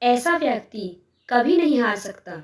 ऐसा व्यक्ति कभी नहीं हार सकता।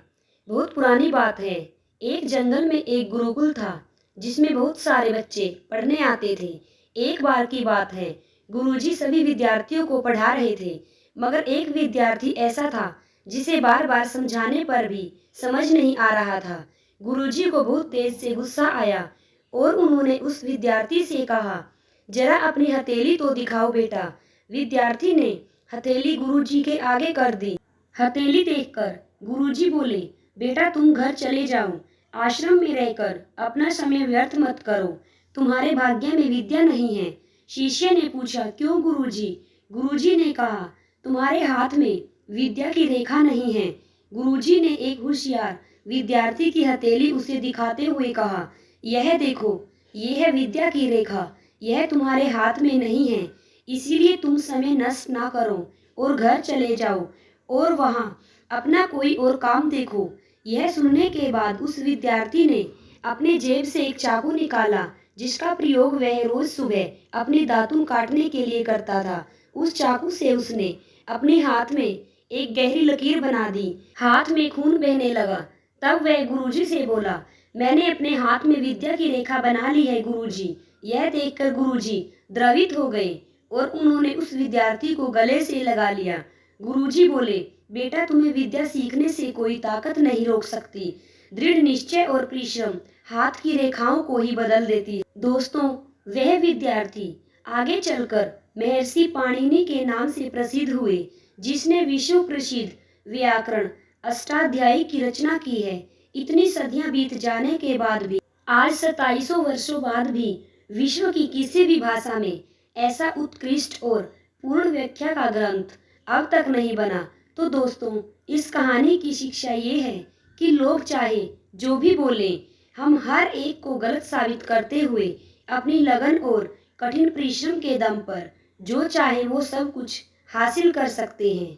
बहुत पुरानी बात है। एक जंगल में एक गुरुकुल था जिसमें बहुत सारे बच्चे पढ़ने आते थे। एक बार की बात है, गुरुजी सभी विद्यार्थियों को पढ़ा रहे थे, मगर एक विद्यार्थी ऐसा था जिसे बार बार समझाने पर भी समझ नहीं आ रहा था। गुरुजी को बहुत तेज से गुस्सा आया और उन्होंने उस विद्यार्थी से कहा, जरा अपनी हथेली तो दिखाओ बेटा। विद्यार्थी ने हथेली गुरुजी के आगे कर दी। हथेली देखकर गुरुजी बोले, बेटा तुम घर चले जाओ। आश्रम में रहकर अपना समय व्यर्थ मत करो। तुम्हारे भाग्य में विद्या नहीं है। शिष्य ने पूछा, क्यों गुरुजी? गुरुजी ने कहा, तुम्हारे हाथ में विद्या की रेखा नहीं है। गुरुजी ने एक होशियार विद्यार्थी की हथेली उसे दिखाते हुए कहा, यह देखो, यह है विद्या की रेखा। यह तुम्हारे हाथ में नहीं है, इसीलिए तुम समय नष्ट ना करो और घर चले जाओ और वहाँ अपना कोई और काम देखो। यह सुनने के बाद उस विद्यार्थी ने अपने जेब से एक चाकू निकाला जिसका प्रयोग वह रोज सुबह अपने दातुन काटने के लिए करता था। उस चाकू से उसने अपने हाथ में एक गहरी लकीर बना दी। हाथ में खून बहने लगा। तब वह गुरुजी से बोला, मैंने अपने हाथ में विद्या की रेखा बना ली है गुरुजी। यह देखकर गुरुजी द्रवित हो गए और उन्होंने उस विद्यार्थी को गले से लगा लिया। गुरुजी बोले, बेटा तुम्हें विद्या सीखने से कोई ताकत नहीं रोक सकती। दृढ़ निश्चय और परिश्रम हाथ की रेखाओं को ही बदल देती है। दोस्तों, वह विद्यार्थी आगे चलकर महर्षि पाणिनि के नाम से प्रसिद्ध हुए, जिसने विश्व प्रसिद्ध व्याकरण अष्टाध्यायी की रचना की है। इतनी सदियां बीत जाने के बाद भी आज 2700 वर्षों बाद भी विश्व की किसी भी भाषा में ऐसा उत्कृष्ट और पूर्ण व्याख्या का ग्रंथ अब तक नहीं बना। तो दोस्तों, इस कहानी की शिक्षा ये है कि लोग चाहे जो भी बोले, हम हर एक को गलत साबित करते हुए अपनी लगन और कठिन परिश्रम के दम पर जो चाहे वो सब कुछ हासिल कर सकते हैं।